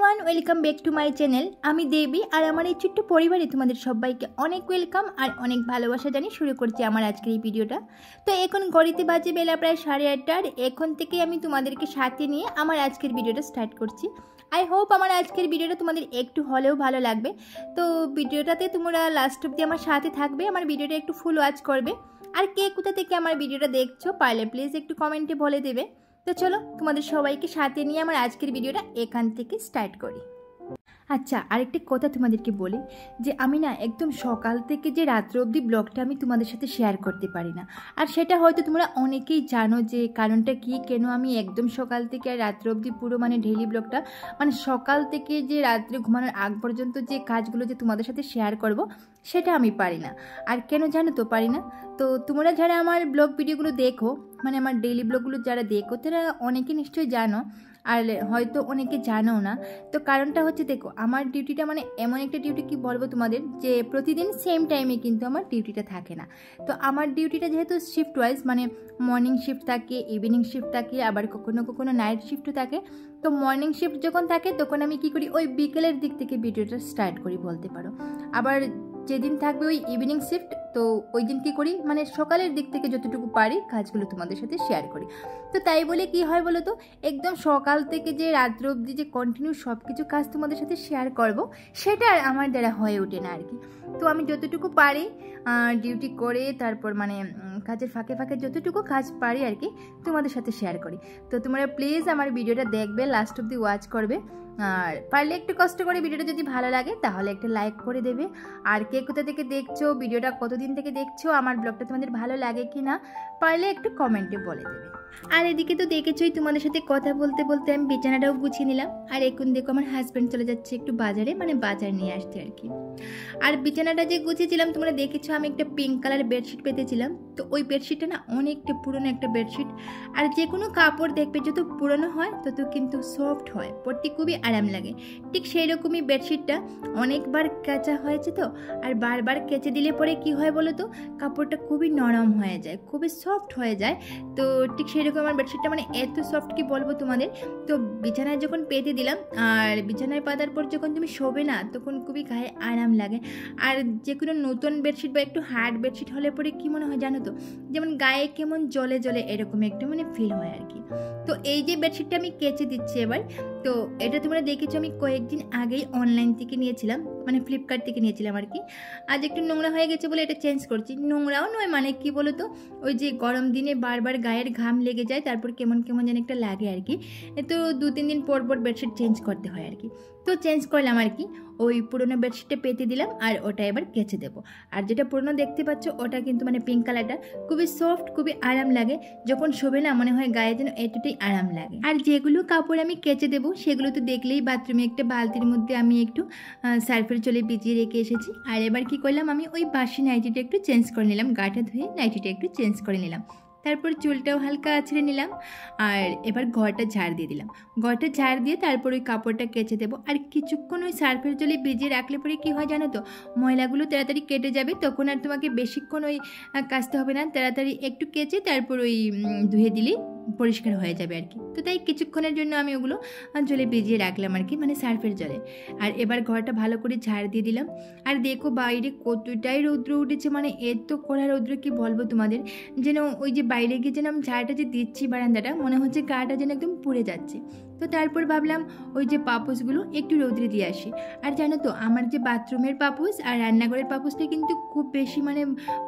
Everyone, welcome back to my channel. আমি দেবী আর আমার এই ছোট্ট পরিবারে তোমাদের সবাইকে অনেক ওয়েলকাম আর অনেক ভালোবাসা জানিয়ে শুরু করছি আমার আজকের এই ভিডিওটা। তো এখন ঘড়িতে বাজে বেলা প্রায় 8:30। এখন থেকে আমি তোমাদেরকে সাথে নিয়ে আমার আজকের ভিডিওটা স্টার্ট করছি। আই হোপ আমার আজকের ভিডিওটা তোমাদের একটু হলেও ভালো লাগবে। তো ভিডিওটাতে তোমরা লাস্ট অবধি আমার সাথে থাকবে, আমার ভিডিওটা একটু ফুল ওয়াচ করবে। আর কে কোথা থেকে আমার ভিডিওটা দেখছো পারলে প্লিজ একটু কমেন্টে বলে দেবে। তো চলো তোমাদের সবাইকে সাথে নিয়ে আমার আজকের ভিডিওটা এখান থেকে স্টার্ট করি। আচ্ছা, আরেকটি কথা তোমাদেরকে বলি যে আমি না একদম সকাল থেকে যে রাত্র অবধি ব্লগটা আমি তোমাদের সাথে শেয়ার করতে পারি না। আর সেটা হয়তো তোমরা অনেকেই জানো যে কারণটা কি, কেন আমি একদম সকাল থেকে আর রাত্র অবধি পুরো ডেইলি ব্লগটা সকাল থেকে যে রাত্রে ঘুমানোর আগ পর্যন্ত যে কাজগুলো যে তোমাদের সাথে শেয়ার করব সেটা আমি পারি না। আর কেন জানো তো পারি না? তো তোমরা যারা আমার ব্লগ ভিডিওগুলো দেখো, আমার ডেইলি ব্লগগুলো যারা দেখো, তারা অনেকে নিশ্চয়ই জানো আর হয়তো অনেকে জানো না। তো কারণটা হচ্ছে, দেখো আমার ডিউটিটা এমন একটা ডিউটি, কি বলবো তোমাদের, যে প্রতিদিন সেম টাইমে কিন্তু আমার ডিউটিটা থাকে না। তো আমার ডিউটিটা যেহেতু শিফট ওয়াইজ, মর্নিং শিফট থাকে, ইভিনিং শিফট থাকে, আবার কখনো কখনো নাইট শিফটও থাকে। তো মর্নিং শিফট যখন থাকে তখন আমি কি করি, ওই বিকেলের দিক থেকে ভিডিওটা স্টার্ট করি বলতে পারো। আবার যেদিন থাকবে ওই ইভিনিং শিফট, তো ওই দিন কী করি, সকালের দিক থেকে যতটুকু পারি কাজগুলো তোমাদের সাথে শেয়ার করি। তো তাই বলে কি হয় বলো তো, একদম সকাল থেকে যে রাত্র অবধি যে কন্টিনিউ সব কিছু কাজ তোমাদের সাথে শেয়ার করব, সেটা আর আমার দ্বারা হয়ে ওঠে না আর কি। তো আমি যতটুকু পারি ডিউটি করে, তারপর কাজের ফাঁকে ফাঁকে যতটুকু কাজ পারি আর কি তোমাদের সাথে শেয়ার করি। তো তোমরা প্লিজ আমার ভিডিওটা দেখবে, লাস্ট অবধি ওয়াচ করবে। আর পারলে একটু কষ্ট করে ভিডিওটা যদি ভালো লাগে তাহলে একটা লাইক করে দেবে। আর কে কোথা থেকে দেখছো, ভিডিওটা কতদিন থেকে দেখছো, আমার ব্লগটা তোমাদের ভালো লাগে কি না পারলে একটু কমেন্টে বলে দেবে। আর এদিকে তো দেখেছোই, তোমাদের সাথে কথা বলতে বলতে আমি বিছানাটাও গুছিয়ে নিলাম। আর এখন দেখো আমার হাজব্যান্ড চলে যাচ্ছে একটু বাজারে, বাজার নিয়ে আসতে আর কি। আর বিছানাটা যে গুছিয়েছিলাম তোমরা দেখেছো, আমি একটা পিঙ্ক কালার বেডশিট পেতেছিলাম। তো ওই বেডশিটটা না অনেকটা পুরনো একটা বেডশিট। আর যে কোনো কাপড় দেখবে যত পুরনো হয় তত কিন্তু সফট হয়, পরতে খুবই আরাম লাগে। ঠিক সেই রকমই বেডশিটটা অনেকবার কাচা হয়েছে তো, আর বারবার কেচে দিলে পরে কি হয় বলো তো, কাপড়টা খুবই নরম হয়ে যায়, খুবই সফট হয়ে যায়। তো ঠিক সেই রকম আমার বেডশিটটা এত সফট কি বলবো তোমাদের। তো বিছানায় যখন পেতে দিলাম, আর বিছানায় পাতার পর যখন তুমি শোবে না তখন খুবই গায়ে আরাম লাগে। আর যে কোনো নতুন বেডশিট বা একটু হার্ড বেডশিট হলে পরে কি মনে হয় জানো তো, যেমন গায়ে কেমন জলে জলে এরকম একটা ফিল হয় আর কি। তো এই যে বেডশিটটা আমি কেচে দিচ্ছি এবার। তো এটা তোমরা দেখেছো আমি কয়েকদিন আগেই অনলাইন থেকে নিয়েছিলাম, ফ্লিপকার্ট থেকে নিয়েছিলাম আর কি। আজ একটু নোংরা হয়ে গেছে বলে এটা চেঞ্জ করছি। নোংরাও নয়, কি বলো তো, ওই যে গরম দিনে বারবার গায়ের ঘাম লেগে যায়, তারপর কেমন কেমন যেন একটা লাগে আর কি। তো 2-3 দিন পর পর বেডশিট চেঞ্জ করতে হয় আর কি। তো চেঞ্জ করলাম আর কি, ওই পুরোনো বেডশিটটা পেতে দিলাম আর ওটা এবার কেচে দেবো। আর যেটা পুরোনো দেখতে পাচ্ছ ওটা কিন্তু পিঙ্ক কালারটা, খুবই সফট, খুবই আরাম লাগে। যখন শোবে না মনে হয় গায়ে যেন এতটাই আরাম লাগে। আর যেগুলো কাপড় আমি কেচে দেবো সেগুলো তো দেখলেই, বাথরুমে একটা বালতির মধ্যে আমি একটু সার্ফের জলে ভিজিয়ে রেখে এসেছি। আর এবার কি করলাম, আমি ওই বাসি নাইটিটা একটু চেঞ্জ করে নিলাম, গাটা ধুয়ে নাইটিটা একটু চেঞ্জ করে নিলাম। তারপর চুলটাও হালকা ছেড়ে নিলাম। আর এবার ঘরটা ঝাড় দিয়ে দিলাম। ঘরটা ঝাড় দিয়ে তারপর ওই কাপড়টা কেচে দেবো। আর কিছুক্ষণ ওই সার্ফের জলে ভিজিয়ে রাখলে পরে কী হয় জানো তো, ময়লাগুলো তাড়াতাড়ি কেটে যাবে, তখন আর তোমাকে বেশিক্ষণ ওই কাচতে হবে না। তাড়াতাড়ি একটু কেচে তারপর ওই ধুয়ে দিলেই পরিষ্কার হয়ে যাবে আর কি। তো তাই কিছুক্ষণের জন্য আমি ওগুলো জলে ভিজিয়ে রাখলাম আর কি, সার্ফের জলে। আর এবার ঘরটা ভালো করে ঝাড় দিয়ে দিলাম। আর দেখো বাইরে কতটাই রৌদ্র উঠেছে, এত কড়া রৌদ্র কি বলবো তোমাদের, যেন ওই যে বাইরে গিয়ে যেন আমি ঝাড়টা যে দিচ্ছি বারান্দাটা, মনে হচ্ছে গাটা যেন একদম পুড়ে যাচ্ছে। তো তারপর ভাবলাম ওই যে পাপোশগুলো একটু রৌদ্রে দিয়ে আসি। আর জানো তো আমার যে বাথরুমের পাপোশ আর রান্নাঘরের পাপোশটা কিন্তু খুব বেশি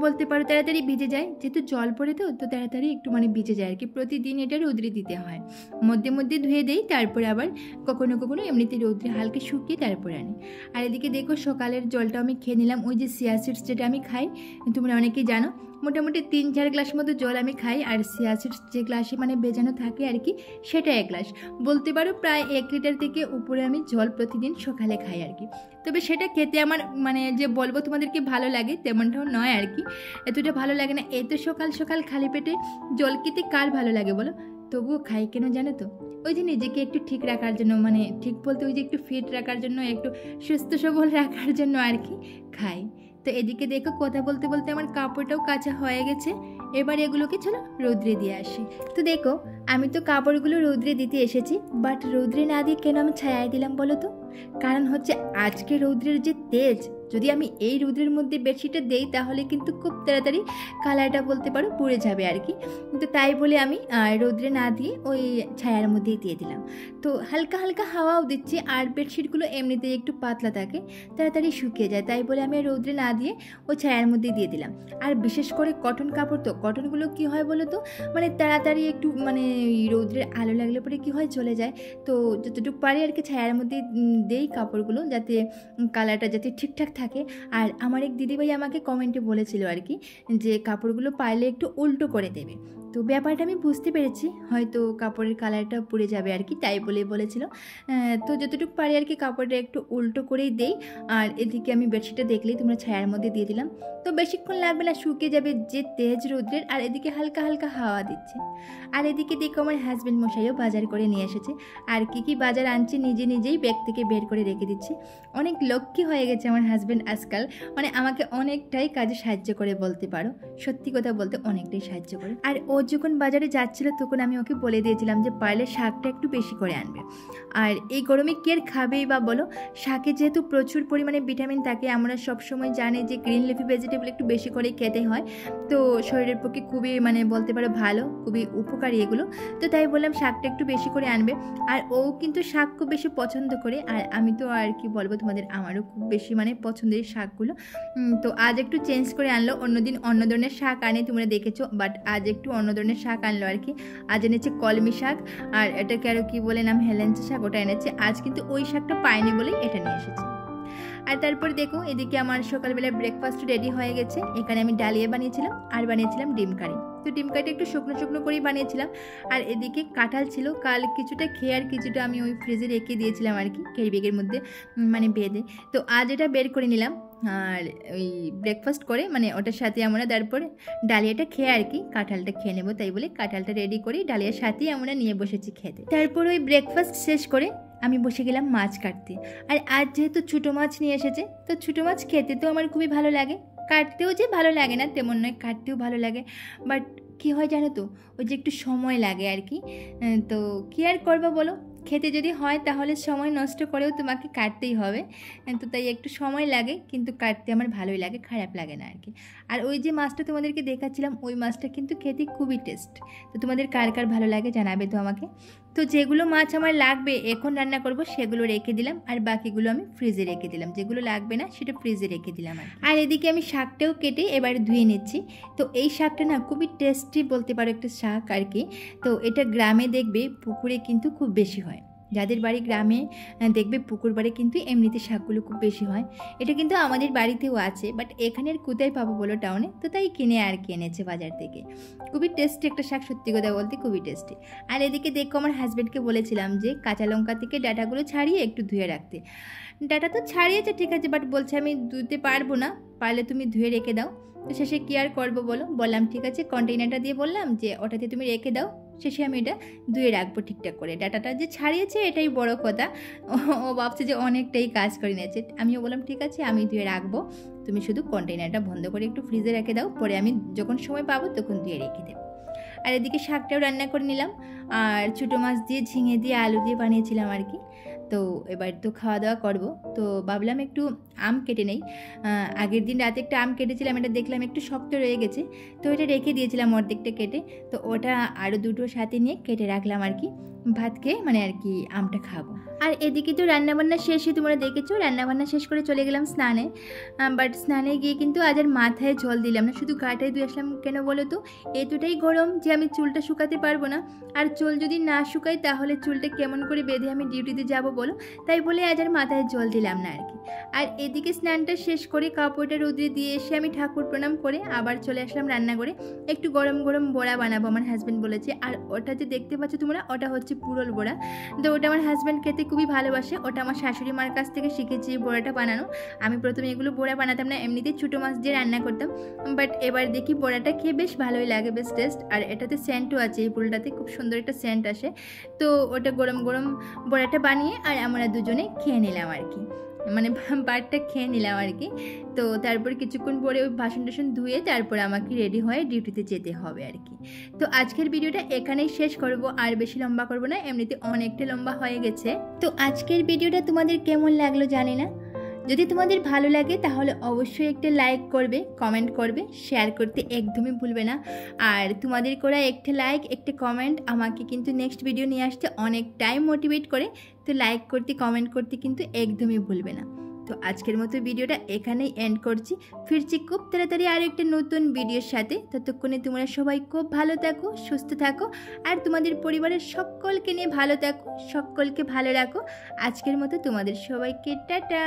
বলতে পারো তাড়াতাড়ি ভিজে যায়, যেহেতু জল পড়ে তো তাড়াতাড়ি একটু ভিজে যায় আর কি। প্রতিদিন এটা রৌদ্রে দিতে হয়, মধ্যে মধ্যে ধুয়ে দেই, তারপরে আবার কখনো কখনো এমনিতে রৌদ্রে হালকা শুকিয়ে তারপরে আনি। আর এদিকে দেখো সকালের জলটা আমি খেয়ে নিলাম, ওই যে চিয়া সিডস যেটা আমি খাই, তোমরা অনেকেই জানো, মোটামুটি 3-4 গ্লাস মতো জল আমি খাই। আর চিয়া সিডস যে গ্লাসে ভেজানো থাকে আর কি, সেটা 1 গ্লাস, বলতে পারো প্রায় 1 লিটার থেকে উপরে আমি জল প্রতিদিন সকালে খাই আর কি। তবে সেটা খেতে আমার যে বলবো তোমাদেরকে ভালো লাগে তেমনটাও নয় আর কি, এতটা ভালো লাগে না। এত সকাল সকাল খালি পেটে জল খেতে কার ভালো লাগে বলো, তবুও খাই কেন জানো তো, ওই যে নিজেকে একটু ঠিক রাখার জন্য, ঠিক বলতে ওই যে একটু ফিট রাখার জন্য, একটু সুস্থ সবল রাখার জন্য আর কি খাই। তো এদিকে দেখো কথা বলতে বলতে আমার কাপড়টাও কাচা হয়ে গেছে। এবার এগুলোকে চলো রৌদ্রে দিয়ে আসি। তো দেখো আমি তো কাপড়গুলো রৌদ্রে দিতে এসেছি, বাট রৌদ্রে না দিয়ে কেন আমি ছায়ায় দিলাম বলো তো? কারণ হচ্ছে আজকে রৌদ্রের যে তেজ, যদি আমি এই রৌদ্রের মধ্যে বেডশিটটা দেই তাহলে কিন্তু খুব তাড়াতাড়ি কালারটা বলতে পারো পুড়ে যাবে আর কি। তো তাই বলে আমি রৌদ্রে না দিয়ে ওই ছায়ার মধ্যেই দিয়ে দিলাম। তো হালকা হালকা হাওয়াও দিচ্ছি, আর বেডশিটগুলো এমনিতেই একটু পাতলা থাকে, তাড়াতাড়ি শুকিয়ে যায়, তাই বলে আমি রৌদ্রে না দিয়ে ওই ছায়ার মধ্যেই দিয়ে দিলাম। আর বিশেষ করে কটন কাপড়, তো কটনগুলো কী হয় বলো তো, মানে তাড়াতাড়ি একটু মানে রৌদ্রের আলো লাগলে পরে কী হয় চলে যায়। তো যতটুকু পারি আর কি ছায়ার মধ্যে দেই কাপড়গুলো, যাতে কালারটা যাতে ঠিকঠাক থাকে। আর আমার এক দিদিভাই আমাকে কমেন্টে বলেছিল আর কি যে কাপড়গুলো পারলে একটু উল্টো করে দেবে। তো ব্যাপারটা আমি বুঝতে পেরেছি, হয়তো কাপড়ের কালারটা পুড়ে যাবে আর কি, তাই বলে বলেছিল। তো যতটুকু পারি আর কি কাপড়টা একটু উল্টো করেই দেই। আর এদিকে আমি বেডশিটটা দেখলেই তোমরা ছায়ার মধ্যে দিয়ে দিলাম। তো বেশিক্ষণ লাগবে না, শুকিয়ে যাবে যে তেজ রৌদ্রের। আর এদিকে হালকা হালকা হাওয়া দিচ্ছে। আর এদিকে দেখো আমার হাজব্যান্ড মশাইও বাজার করে নিয়ে এসেছে। আর কি বাজার আনছে নিজেই ব্যাগ থেকে বের করে রেখে দিচ্ছে। অনেক লক্ষ্মী হয়ে গেছে আমার হাজব্যান্ড আজকাল, মানে আমাকে অনেকটাই কাজে সাহায্য করে বলতে পারো। সত্যি কথা বলতে অনেকটাই সাহায্য করে। আর ও যখন বাজারে যাচ্ছিল তখন আমি ওকে বলে দিয়েছিলাম যে পারলে শাকটা একটু বেশি করে আনবে। আর এই গরমে কে আর খাবেই বা বলো, শাকে যেহেতু প্রচুর পরিমাণে ভিটামিন থাকে, আমরা সবসময় জানি যে গ্রিন লিফি ভেজিটেবল একটু বেশি করে খেতে হয়, তো শরীরের পক্ষে খুবই মানে বলতে পারো ভালো, খুবই উপকারী এগুলো। তো তাই বললাম শাকটা একটু বেশি করে আনবে। আর ও কিন্তু শাক খুব বেশি পছন্দ করে, আর আমি তো আর কি বলবো তোমাদের, আমারও খুব বেশি মানে পছন্দের শাকগুলো। তো আজ একটু চেঞ্জ করে আনলো, অন্যদিন অন্য ধরনের শাক আনে তোমরা দেখেছো, বাট আজ একটু অন্য ধরনের শাক আনলো আর কি। আজ এনেছে কলমি শাক, আর এটাকে আরও কী বলে নাম, হেলেঞ্চা শাক, ওটা এনেছে। আজ কিন্তু ওই শাকটা পাইনি বলেই এটা নিয়ে এসেছে। আর তারপর দেখো এদিকে আমার সকালবেলা ব্রেকফাস্ট রেডি হয়ে গেছে। এখানে আমি ডালিয়া বানিয়েছিলাম আর বানিয়েছিলাম ডিম কারি। তো ডিম কারিটা একটু শুকনো শুকনো করেই বানিয়েছিলাম। আর এদিকে কাঁঠাল ছিল, কাল কিছুটা খেয়ে আর কিছুটা আমি ওই ফ্রিজে রেখে দিয়েছিলাম আর কি, ক্যারি ব্যাগের মধ্যে মানে বেঁধে। তো আজ এটা বের করে নিলাম, আর ওই ব্রেকফাস্ট করে মানে ওটার সাথে আমরা তারপরে ডালিয়াটা খেয়ে আর কি কাঁঠালটা খেয়ে নেবো, তাই বলে কাঁঠালটা রেডি করে ডালিয়ার সাথেই আমরা নিয়ে বসেছি খেতে। তারপর ওই ব্রেকফাস্ট শেষ করে আমি বসে গেলাম মাছ কাটতে। আর আজ যেহেতু ছোটো মাছ নিয়ে এসেছে, তো ছোটো মাছ খেতে তো আমার খুবই ভালো লাগে, কাটতেও যে ভালো লাগে না তেমন নয়, কাটতেও ভালো লাগে। বাট কী হয় জানো তো, ওই যে একটু সময় লাগে আর কি। তো কী আর করবো বলো, খেতে যদি হয় তাহলে সময় নষ্ট করেও তোমাকে কাটতেই হবে। তো তাই একটু সময় লাগে, কিন্তু কাটতে আমার ভালোই লাগে, খারাপ লাগে না আর কি। আর ওই যে মাছটা তোমাদেরকে দেখাচ্ছিলাম, ওই মাছটা কিন্তু খেতে খুবই টেস্ট। তো তোমাদের কার কার ভালো লাগে জানাবে তো আমাকে। তো যেগুলো মাছ আমার লাগবে এখন রান্না করব সেগুলো রেখে দিলাম, আর বাকিগুলো আমি ফ্রিজে রেখে দিলাম, যেগুলো লাগবে না সেটা ফ্রিজে রেখে দিলাম। আর এদিকে আমি শাকটাও কেটে এবার ধুয়ে নিচ্ছি। তো এই শাকটা না খুবই টেস্টি বলতে পারো একটা শাক আর কি। তো এটা গ্রামে দেখবে পুকুরে কিন্তু খুব বেশি হয়, যাদের বাড়ি গ্রামে দেখবে পুকুর বাড়ি কিন্তু এমনিতে শাকগুলো খুব বেশি হয়। এটা কিন্তু আমাদের বাড়িতেও আছে, বাট এখানের কোথায় পাবো বলো টাউনে, তো তাই কিনে আর কি এনেছে বাজার থেকে। খুবই টেস্টি একটা শাক, সত্যি কথা বলতে খুবই টেস্টি। আর এদিকে দেখো আমার হাজব্যান্ডকে বলেছিলাম যে কাঁচা লঙ্কা থেকে ডাঁটাগুলো ছাড়িয়ে একটু ধুয়ে রাখতে। ডাঁটা তো ছাড়িয়েছে ঠিক আছে, বাট বলছে আমি ধুতে পারবো না, পারলে তুমি ধুয়ে রেখে দাও। তো শেষে কী আর করবো বলো, বললাম ঠিক আছে, কন্টেইনারটা দিয়ে বললাম যে ওটাতে তুমি রেখে দাও, শেষে আমি এটা ধুয়ে রাখবো ঠিকঠাক করে। ডাটাটা যে ছাড়িয়েছে এটাই বড় কথা, ও ভাবছে যে অনেকটাই কাজ করে নিয়েছে। আমিও বললাম ঠিক আছে আমি ধুয়ে রাখবো, তুমি শুধু কন্টেইনারটা বন্ধ করে একটু ফ্রিজে রেখে দাও, পরে আমি যখন সময় পাবো তখন ধুয়ে রেখে দেবো। আর এদিকে শাকটাও রান্না করে নিলাম, আর ছোটো মাছ দিয়ে ঝিঙে দিয়ে আলু দিয়ে বানিয়েছিলাম আর কি। তো এবার তো খাওয়া দাওয়া করবো, তো ভাবলাম একটু আম কেটে নেই। আগের দিন রাতে একটা আম কেটেছিলাম, এটা দেখলাম একটু শক্ত রয়ে গেছে, তো এটা রেখে দিয়েছিলাম অর্ধেকটা কেটে। তো ওটা আরও দুটো সাথে নিয়ে কেটে রাখলাম আর কি, ভাত খেয়ে মানে আর কি আমটা খাবো। আর এদিকে তো রান্নাবান্না শেষে তোমরা দেখেছো, রান্নাবান্না শেষ করে চলে গেলাম স্নানে। বাট স্নানে গিয়ে কিন্তু আজ আর মাথায় জল দিলাম না, শুধু গাটায় ধুয়ে আসলাম। কেন বলো তো, এতটাই গরম যে আমি চুলটা শুকাতে পারবো না, আর চুল যদি না শুকাই তাহলে চুলটা কেমন করে বেঁধে আমি ডিউটিতে যাব বলো, তাই বলে আজ আর মাথায় জল দিলাম না আর কি। আর এদিকে স্নানটা শেষ করে কাপড়টা রোদে দিয়ে এসে আমি ঠাকুর প্রণাম করে আবার চলে আসলাম রান্নাঘরে। একটু গরম গরম বড়া বানাবো, আমার হাজব্যান্ড বলেছে। আর ওটা যে দেখতে পাচ্ছ তোমরা, ওটা হচ্ছে পুরল বড়া। তো ওটা আমার হাজব্যান্ড খেতে খুবই ভালোবাসে, ওটা আমার শাশুড়ি মার কাছ থেকে শিখেছি বড়াটা বানানো। আমি প্রথমে এগুলো বড়া বানাতাম না, এমনিতেই ছোটো মাছ দিয়ে রান্না করতাম, বাট এবার দেখি বড়াটা খেয়ে বেশ ভালোই লাগে, বেশ টেস্ট। আর এটাতে সেন্টও আছে, এই পুরোটাতে খুব সুন্দর একটা সেন্ট আসে। তো ওটা গরম গরম বড়াটা বানিয়ে আর আমরা দুজনে খেয়ে নিলাম আর কি। মানে ভাতটা খেয়ে নিলাম আর কি। তো তারপর কিছুক্ষণ পরে ওই বাসন টাসন ধুয়ে তারপরে আমাকে রেডি হয়ে ডিউটিতে যেতে হবে আর কি। তো আজকের ভিডিওটা এখানেই শেষ করব, আর বেশি লম্বা করব না, এমনিতে অনেকটা লম্বা হয়ে গেছে। তো আজকের ভিডিওটা তোমাদের কেমন লাগলো জানি না, যদি তোমাদের ভালো লাগে তাহলে অবশ্যই একটা লাইক করবে, কমেন্ট করবে, শেয়ার করতে একদমই ভুলবে না। আর তোমাদের করা একটা লাইক একটা কমেন্ট আমাকে কিন্তু নেক্সট ভিডিও নিয়ে আসতে অনেকটাই মোটিভেট করে। তো লাইক করতে কমেন্ট করতে কিন্তু একদমই ভুলবে না। তো আজকের মতো ভিডিওটা এখানেই এন্ড করছি, ফিরছি খুব তাড়াতাড়ি আরও একটা নতুন ভিডিওর সাথে। ততক্ষণে তোমরা সবাই খুব ভালো থাকো, সুস্থ থাকো, আর তোমাদের পরিবারের সকলকে নিয়ে ভালো থাকো, সকলকে ভালো রাখো। আজকের মতো তোমাদের সবাইকে টাটা।